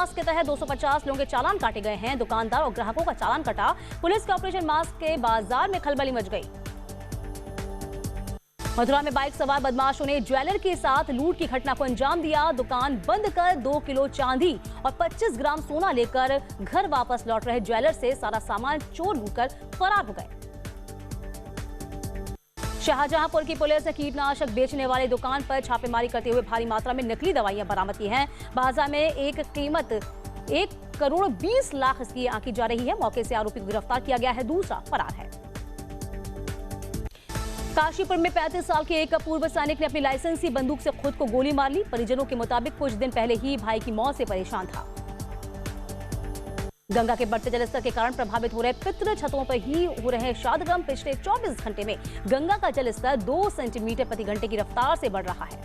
Mask के तहत 250 लोगों के चालान काटे गए हैं। दुकानदार और ग्राहकों का चालान कटा। पुलिस के ऑपरेशन मास्क के बाजार में खलबली मच गई। मथुरा में बाइक सवार बदमाशों ने ज्वेलर के साथ लूट की घटना को अंजाम दिया। दुकान बंद कर 2 किलो चांदी और 25 ग्राम सोना लेकर घर वापस लौट रहे ज्वेलर से सारा सामान चोर लूटकर फरार हो गए। शाहजहांपुर की पुलिस ने कीटनाशक बेचने वाले दुकान पर छापेमारी करते हुए भारी मात्रा में नकली दवाइयां बरामद की हैं। बाजार में एक कीमत 1 करोड़ 20 लाख इसकी आंकी जा रही है। मौके से आरोपी को गिरफ्तार किया गया है, दूसरा फरार है। काशीपुर में 35 साल के एक पूर्व सैनिक ने अपनी लाइसेंसी बंदूक से खुद को गोली मार ली। परिजनों के मुताबिक कुछ दिन पहले ही भाई की मौत से परेशान था। गंगा के बढ़ते जलस्तर के कारण प्रभावित हो रहे पितृ छतों पर ही हो रहे शादगम। पिछले 24 घंटे में गंगा का जलस्तर 2 सेंटीमीटर प्रति घंटे की रफ्तार से बढ़ रहा है।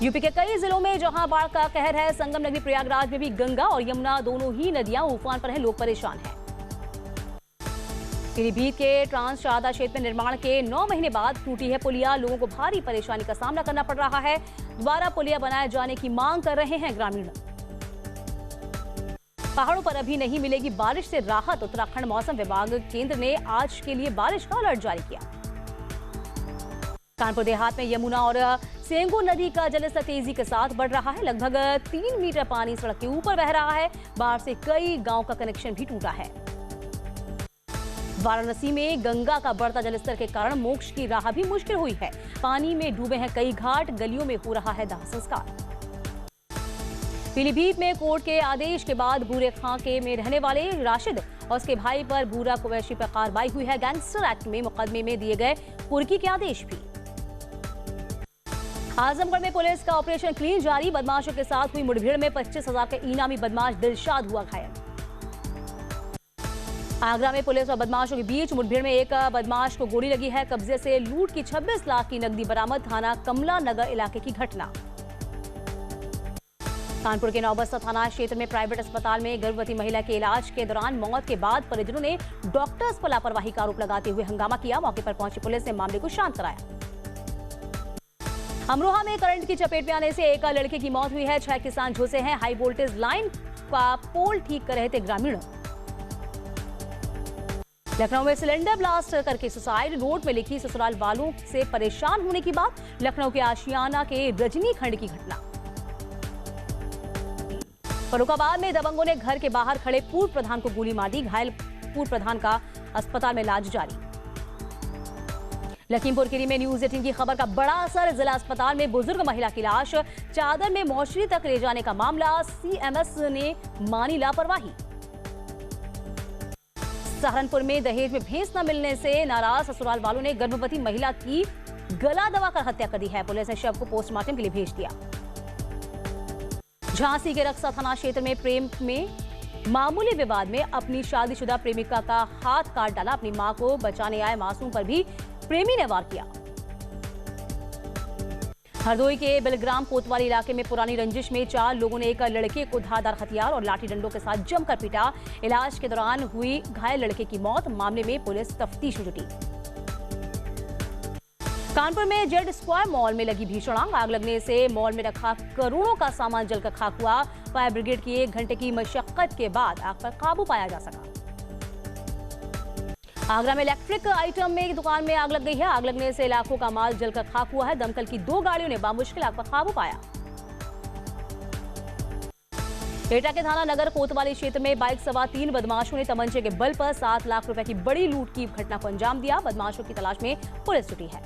यूपी के कई जिलों में जहां बाढ़ का कहर है, संगम नगरी प्रयागराज में भी गंगा और यमुना दोनों ही नदियां उफान पर हैं। लोग परेशान हैं। पीलीभीत के ट्रांस शारदा क्षेत्र में निर्माण के 9 महीने बाद टूटी है पुलिया। लोगों को भारी परेशानी का सामना करना पड़ रहा है। दोबारा पुलिया बनाए जाने की मांग कर रहे हैं ग्रामीण। पहाड़ों पर अभी नहीं मिलेगी बारिश से राहत। उत्तराखंड मौसम विभाग केंद्र ने आज के लिए बारिश का अलर्ट जारी किया। कानपुर देहात में यमुना और सेंगो नदी का जलस्तर तेजी के साथ बढ़ रहा है। लगभग 3 मीटर पानी सड़क के ऊपर बह रहा है। बाढ़ से कई गांव का कनेक्शन भी टूटा है। वाराणसी में गंगा का बढ़ता जलस्तर के कारण मोक्ष की राह भी मुश्किल हुई है। पानी में डूबे हैं कई घाट, गलियों में हो रहा है दाह संस्कार। पीलीभीत में कोर्ट के आदेश के बाद भूरे खांके में रहने वाले राशिद और उसके भाई पर भूरा कुवैशी पर कार्रवाई हुई है। गैंगस्टर एक्ट में मुकदमे में दिए गए कुर्की के आदेश भी। आजमगढ़ में पुलिस का ऑपरेशन क्लीन जारी। बदमाशों के साथ हुई मुठभेड़ में 25,000 के इनामी बदमाश दिलशाद हुआ घायल। आगरा में पुलिस और बदमाशों के बीच मुठभेड़ में एक बदमाश को गोली लगी है। कब्जे से लूट की 26 लाख की नकदी बरामद। थाना कमला नगर इलाके की घटना। कानपुर के नौबस्ता थाना क्षेत्र में प्राइवेट अस्पताल में गर्भवती महिला के इलाज के दौरान मौत के बाद परिजनों ने डॉक्टर्स पर लापरवाही का आरोप लगाते हुए हंगामा किया। मौके पर पहुंची पुलिस ने मामले को शांत कराया। अमरोहा में करंट की चपेट में आने से एक लड़के की मौत हुई है। 6 किसान झुलसे हैं। हाई वोल्टेज लाइन का पोल ठीक कर रहे थे ग्रामीण। लखनऊ में सिलेंडर ब्लास्ट करके सुसाइड। रोड में लिखी ससुराल वालों से परेशान होने की बात। लखनऊ के आशियाना के रजनी खंड की घटना। फर्रुखाबाद में दबंगों ने घर के बाहर खड़े पूर्व प्रधान को गोली मार दी। घायल पूर्व प्रधान का अस्पताल में इलाज जारी। लखीमपुर खीरी में न्यूज 18 की खबर का बड़ा असर। जिला अस्पताल में बुजुर्ग महिला की लाश चादर में मोर्चरी तक ले जाने का मामला। सीएमएस ने मानी लापरवाही। सहारनपुर में दहेज में भैंस न मिलने से नाराज ससुराल वालों ने गर्भवती महिला की गला दबाकर हत्या कर दी है। पुलिस ने शव को पोस्टमार्टम के लिए भेज दिया। झांसी के रक्सा थाना क्षेत्र में प्रेम में मामूली विवाद में अपनी शादीशुदा प्रेमिका का हाथ काट डाला। अपनी मां को बचाने आए मासूम पर भी प्रेमी ने वार किया। हरदोई के बिलग्राम कोतवाली इलाके में पुरानी रंजिश में 4 लोगों ने एक लड़के को धारदार हथियार और लाठी डंडों के साथ जमकर पीटा। इलाज के दौरान हुई घायल लड़के की मौत। मामले में पुलिस तफ्तीश में जुटी। कानपुर में जेड स्क्वायर मॉल में लगी भीषण आग लगने से मॉल में रखा करोड़ों का सामान जलकर खाक हुआ। फायर ब्रिगेड की 1 घंटे की मशक्कत के बाद आग पर काबू पाया जा सका। आगरा में इलेक्ट्रिक आइटम में एक दुकान में आग लग गई है। आग लगने से लाखों का माल जलकर खाक हुआ है। दमकल की 2 गाड़ियों ने बामुश्किल आग पर काबू पाया। एटा के थाना नगर कोतवाली क्षेत्र में बाइक सवार 3 बदमाशों ने तमंचे के बल पर 7 लाख रुपए की बड़ी लूट की घटना को अंजाम दिया। बदमाशों की तलाश में पुलिस जुटी है।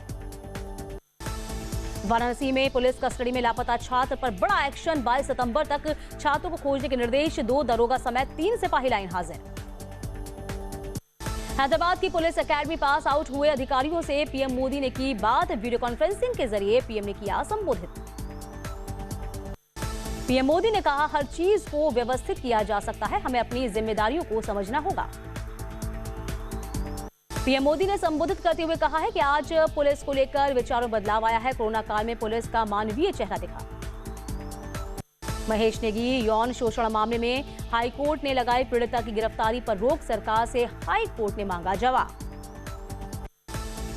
वाराणसी में पुलिस कस्टडी में लापता छात्र पर बड़ा एक्शन। 22 सितंबर तक छात्रों को खोजने के निर्देश। 2 दरोगा समेत 3 सिपाही लाइन हाजिर। हैदराबाद की पुलिस एकेडमी पास आउट हुए अधिकारियों से पीएम मोदी ने की बात। वीडियो कॉन्फ्रेंसिंग के जरिए पीएम ने किया संबोधित। पीएम मोदी ने कहा, हर चीज को व्यवस्थित किया जा सकता है, हमें अपनी जिम्मेदारियों को समझना होगा। पीएम मोदी ने संबोधित करते हुए कहा है कि आज पुलिस को लेकर विचारों में बदलाव आया है। कोरोना काल में पुलिस का मानवीय चेहरा दिखा। महेश नेगी यौन शोषण मामले में हाईकोर्ट ने लगाई पीड़िता की गिरफ्तारी पर रोक। सरकार से हाईकोर्ट ने मांगा जवाब।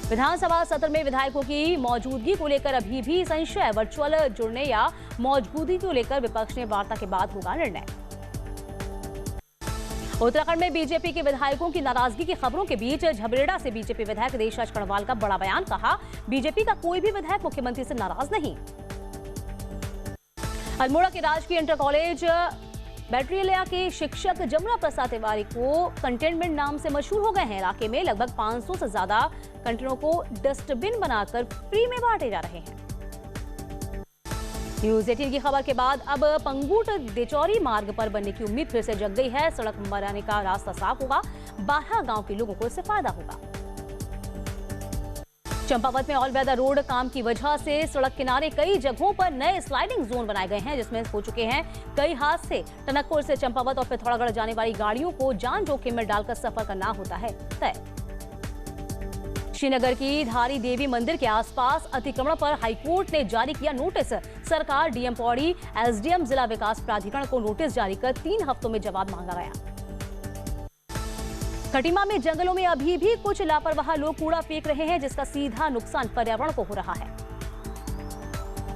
विधानसभा सत्र में विधायकों की मौजूदगी को लेकर अभी भी संशय, वर्चुअल जुड़ने या मौजूदगी को लेकर विपक्ष ने वार्ता के बाद होगा निर्णय। उत्तराखंड में बीजेपी के विधायकों की नाराजगी की खबरों के बीच झबरेड़ा से बीजेपी विधायक देशराज कणवाल का बड़ा बयान, कहा बीजेपी का कोई भी विधायक मुख्यमंत्री से नाराज नहीं। अल्मोड़ा के राजकीय इंटर कॉलेज बैटरिया के शिक्षक जमुना प्रसाद तिवारी को कंटेनमेंट नाम से मशहूर हो गए हैं। इलाके में लगभग 500 से ज्यादा कंटेनरों को डस्टबिन बनाकर फ्री में बांटे जा रहे हैं। न्यूज 18 की खबर के बाद अब पंगूट देचौरी मार्ग पर बनने की उम्मीद फिर से जग गई है। सड़क बनाने का रास्ता साफ होगा, 12 गांव के लोगों को इससे फायदा होगा। चंपावत में ऑल वेदर रोड काम की वजह से सड़क किनारे कई जगहों पर नए स्लाइडिंग जोन बनाए गए हैं, जिसमें हो चुके हैं कई हादसे। टनकपुर से चंपावत और पिथौरागढ़ जाने वाली गाड़ियों को जान जोखिम में डालकर सफर करना होता है तय। श्रीनगर की धारी देवी मंदिर के आसपास अतिक्रमण पर हाईकोर्ट ने जारी किया नोटिस। सरकार, डीएम पौड़ी, एसडीएम जिला विकास प्राधिकरण को नोटिस जारी कर 3 हफ्तों में जवाब मांगा गया। खटीमा में जंगलों में अभी भी कुछ लापरवाह लोग कूड़ा फेंक रहे हैं, जिसका सीधा नुकसान पर्यावरण को हो रहा है।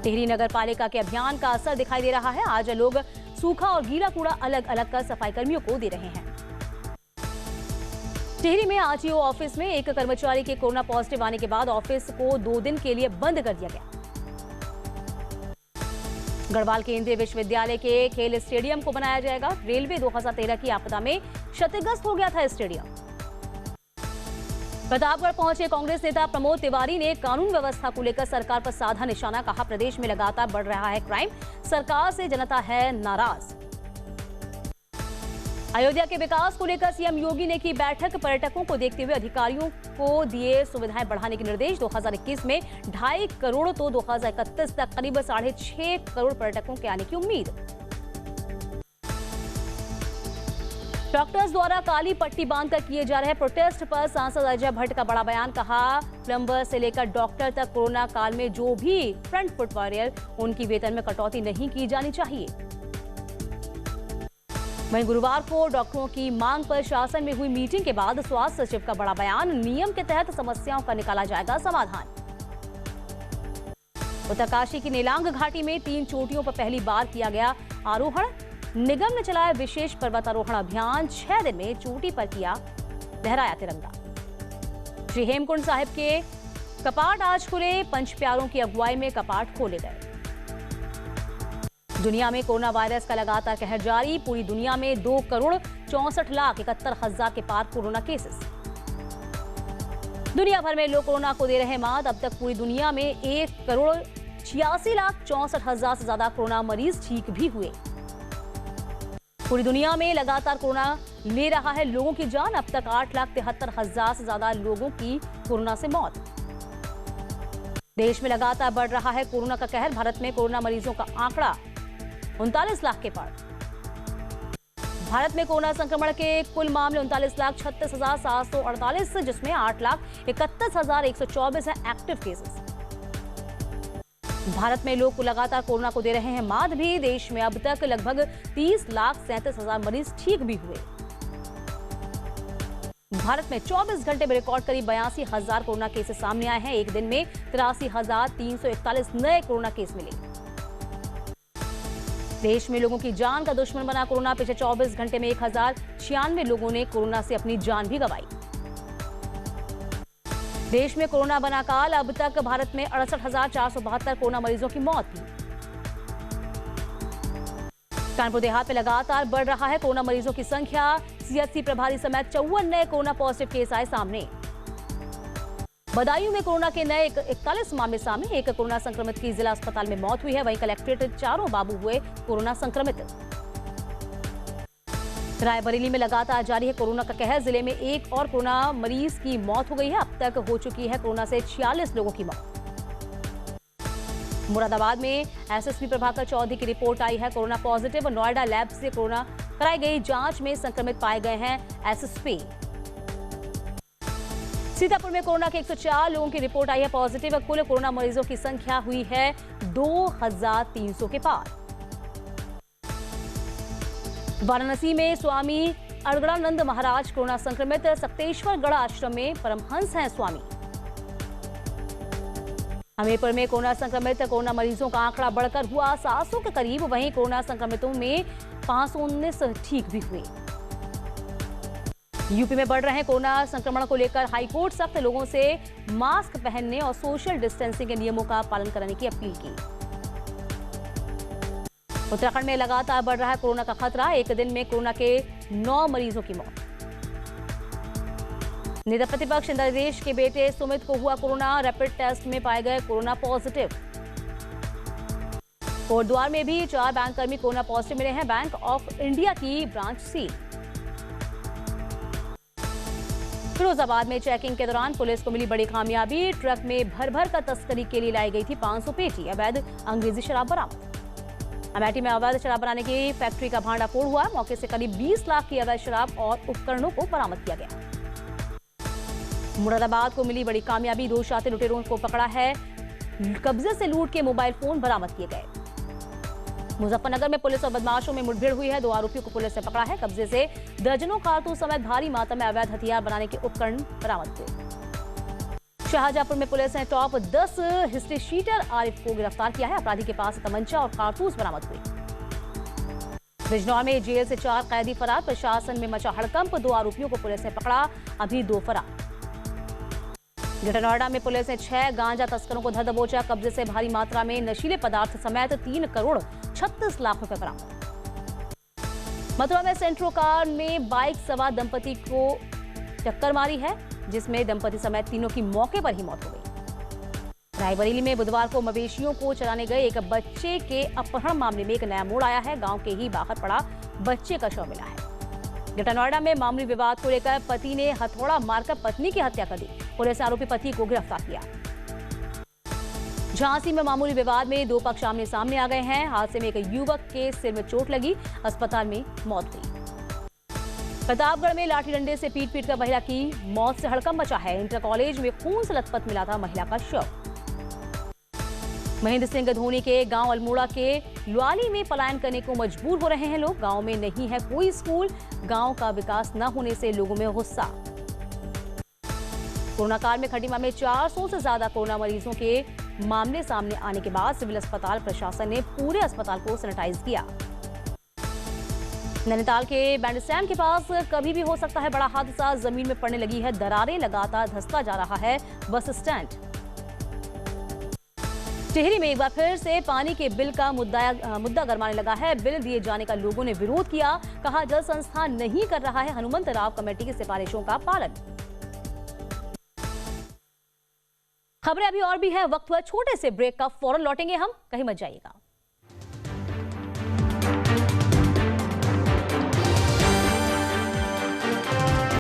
टिहरी नगर पालिका के अभियान का असर दिखाई दे रहा है। आज लोग सूखा और गीला कूड़ा अलग अलग कर सफाई कर्मियों को दे रहे हैं। टिहरी में आरटीओ ऑफिस में एक कर्मचारी के कोरोना पॉजिटिव आने के बाद ऑफिस को 2 दिन के लिए बंद कर दिया गया। गढ़वाल केंद्रीय विश्वविद्यालय के खेल स्टेडियम को बनाया जाएगा। रेलवे 2013 की आपदा में क्षतिग्रस्त हो गया था स्टेडियम। प्रतापगढ़ पहुंचे कांग्रेस नेता प्रमोद तिवारी ने कानून व्यवस्था को लेकर सरकार पर साधा निशाना, कहा प्रदेश में लगातार बढ़ रहा है क्राइम, सरकार से जनता है नाराज। अयोध्या के विकास को लेकर सीएम योगी ने की बैठक, पर्यटकों को देखते हुए अधिकारियों को दिए सुविधाएं बढ़ाने के निर्देश। 2021 में 2.5 करोड़ तो 2031 तक करीब 6.5 करोड़ पर्यटकों के आने की उम्मीद। डॉक्टर्स द्वारा काली पट्टी बांधकर किए जा रहे प्रोटेस्ट पर सांसद अजय भट्ट का बड़ा बयान, कहा प्लम्बर से लेकर डॉक्टर तक कोरोना काल में जो भी फ्रंट फुट वॉरियर, उनकी वेतन में कटौती नहीं की जानी चाहिए। वहीं गुरुवार को डॉक्टरों की मांग पर शासन में हुई मीटिंग के बाद स्वास्थ्य सचिव का बड़ा बयान, नियम के तहत समस्याओं का निकाला जाएगा समाधान। उत्तरकाशी की नीलांग घाटी में 3 चोटियों पर पहली बार किया गया आरोहण। निगम ने चलाया विशेष पर्वतारोहण अभियान। 6 दिन में चोटी पर किया लहराया तिरंगा। श्री हेमकुंड साहिब के कपाट आज खुले, पंच प्यारों की अगुवाई में कपाट खोले गए। दुनिया में कोरोना वायरस का लगातार कहर जारी। पूरी दुनिया में 2,64,71,000 के पार कोरोना केसेस। दुनिया भर में लोग कोरोना को दे रहे मात। अब तक पूरी दुनिया में 1,86,64,000 से ज्यादा कोरोना मरीज ठीक भी हुए। पूरी दुनिया में लगातार कोरोना ले रहा है लोगों की जान। अब तक 8,73,000 से ज्यादा लोगों की कोरोना से मौत। देश में लगातार बढ़ रहा है कोरोना का कहर। भारत में कोरोना मरीजों का आंकड़ा 39 लाख के पार। भारत में कोरोना संक्रमण के कुल मामले 39,36,748, जिसमें 8,31,124 हैं एक्टिव केसेस। भारत में लोग लगातार कोरोना को दे रहे हैं मात भी। देश में अब तक लगभग 30,37,000 मरीज ठीक भी हुए। भारत में 24 घंटे में रिकॉर्ड करीब 82,000 कोरोना केसेस सामने आए हैं। एक दिन में 83,341 नए कोरोना केस मिले। देश में लोगों की जान का दुश्मन बना कोरोना। पिछले 24 घंटे में 1,096 लोगों ने कोरोना से अपनी जान भी गंवाई। देश में कोरोना बना काल। अब तक भारत में 68,472 कोरोना मरीजों की मौत हुई। कानपुर देहात में लगातार बढ़ रहा है कोरोना मरीजों की संख्या। सीएचसी प्रभारी समेत 54 नए कोरोना पॉजिटिव केस आए सामने। बदायूं में कोरोना के नए 41 मामले सामने। एक कोरोना संक्रमित की जिला अस्पताल में मौत हुई है। वहीं कलेक्ट्रेट 4 बाबू हुए कोरोना संक्रमित। रायबरेली में लगातार जारी है कोरोना का कहर। जिले में एक और कोरोना मरीज की मौत हो गई है। अब तक हो चुकी है कोरोना से 46 लोगों की मौत। मुरादाबाद में एसएसपी प्रभाकर चौधरी की रिपोर्ट आई है कोरोना पॉजिटिव। नोएडा लैब से कोरोना कराई गई जांच में संक्रमित पाए गए हैं एसएसपी। सीतापुर में कोरोना के 104 लोगों की रिपोर्ट आई है पॉजिटिव। कुल कोरोना मरीजों की संख्या हुई है 2,300 के पार। वाराणसी में स्वामी अड़गड़ानंद महाराज कोरोना संक्रमित। सक्तेश्वर गढ़ आश्रम में परमहंस हैं स्वामी। हमीरपुर में कोरोना संक्रमित कोरोना मरीजों का आंकड़ा बढ़कर हुआ 700 के करीब। वहीं कोरोना संक्रमितों में 519 ठीक भी हुए। यूपी में बढ़ रहे कोरोना संक्रमण को लेकर हाईकोर्ट सख्त लोगों से मास्क पहनने और सोशल डिस्टेंसिंग के नियमों का पालन करने की अपील की। उत्तराखंड में लगातार बढ़ रहा है कोरोना का खतरा। एक दिन में कोरोना के 9 मरीजों की मौत। नेता प्रतिपक्ष इंद्रदेश के बेटे सुमित को हुआ कोरोना। रैपिड टेस्ट में पाए गए कोरोना पॉजिटिव। कोटद्वार में भी 4 बैंककर्मी कोरोना पॉजिटिव मिले हैं। बैंक ऑफ इंडिया की ब्रांच सील। फिरोजाबाद में चेकिंग के दौरान पुलिस को मिली बड़ी कामयाबी। ट्रक में भर भर कर तस्करी के लिए लाई गई थी 500 पेटी अवैध अंग्रेजी शराब बरामद। अमेठी में अवैध शराब बनाने की फैक्ट्री का भांडाफोड़ हुआ। मौके से करीब 20 लाख की अवैध शराब और उपकरणों को बरामद किया गया। मुरादाबाद को मिली बड़ी कामयाबी। 2 शातिर लुटेरों को पकड़ा है। कब्जे से लूट के मोबाइल फोन बरामद किए गए। मुजफ्फरनगर में पुलिस और बदमाशों में मुठभेड़ हुई है। 2 आरोपियों को पुलिस ने पकड़ा है। कब्जे से दर्जनों कारतूस समेत भारी मात्रा में अवैध हथियार बनाने के उपकरण बरामद हुए। शाहजहांपुर में पुलिस ने टॉप 10 हिस्ट्री शीटर आरिफ को गिरफ्तार किया है। अपराधी के पास तमंचा और कारतूस बरामद हुए। बिजनौर में जेल से 4 कैदी फरार। प्रशासन में मचा हड़कंप। 2 आरोपियों को पुलिस ने पकड़ा, अभी 2 फरार। ग्रेटर नोएडा में पुलिस ने 6 गांजा तस्करों को धर दबोचा। कब्जे से भारी मात्रा में नशीले पदार्थ समेत 3 करोड़ 36 लाख रुपए बरामद। मथुरा में सेंट्रो कार में बाइक सवार दंपति को टक्कर मारी है, जिसमें दंपति समेत तीनों की मौके पर ही मौत हो गई। रायबरेली में बुधवार को मवेशियों को चराने गए एक बच्चे के अपहरण मामले में एक नया मोड़ आया है। गांव के ही बाहर पड़ा बच्चे का शव मिला है। ग्रेटर नोएडा में मामूली विवाद को लेकर पति ने हथौड़ा मारकर पत्नी की हत्या कर दी। पुलिस ने आरोपी पति को गिरफ्तार किया। झांसी में मामूली विवाद में 2 पक्ष आमने सामने आ गए हैं। हादसे में एक युवक के सिर में चोट लगी, अस्पताल में मौत हुई। प्रतापगढ़ में लाठी डंडे से पीट कर महिला की मौत से हड़कंप मचा है। इंटर कॉलेज में खून से लथपथ मिला था महिला का शव। महेंद्र सिंह धोनी के गांव अल्मोड़ा के ल्वाली में पलायन करने को मजबूर हो रहे हैं लोग। गांव में नहीं है कोई स्कूल। गांव का विकास न होने से लोगों में गुस्सा। कोरोना काल में खटीमा में 400 से ज्यादा कोरोना मरीजों के मामले सामने आने के बाद सिविल अस्पताल प्रशासन ने पूरे अस्पताल को सैनिटाइज किया। नैनीताल के बैंडस्टैंड के पास कभी भी हो सकता है बड़ा हादसा। जमीन में पड़ने लगी है दरारें। लगातार धंसता जा रहा है बस स्टैंड। टिहरी में एक बार फिर से पानी के बिल का मुद्दा गरमाने लगा है। बिल दिए जाने का लोगों ने विरोध किया। कहा जल संस्थान नहीं कर रहा है हनुमंत राव कमेटी की सिफारिशों का पालन। खबरें अभी और भी है। वक्त हुआ छोटे से ब्रेक का। फौरन लौटेंगे हम, कहीं मत जाइएगा।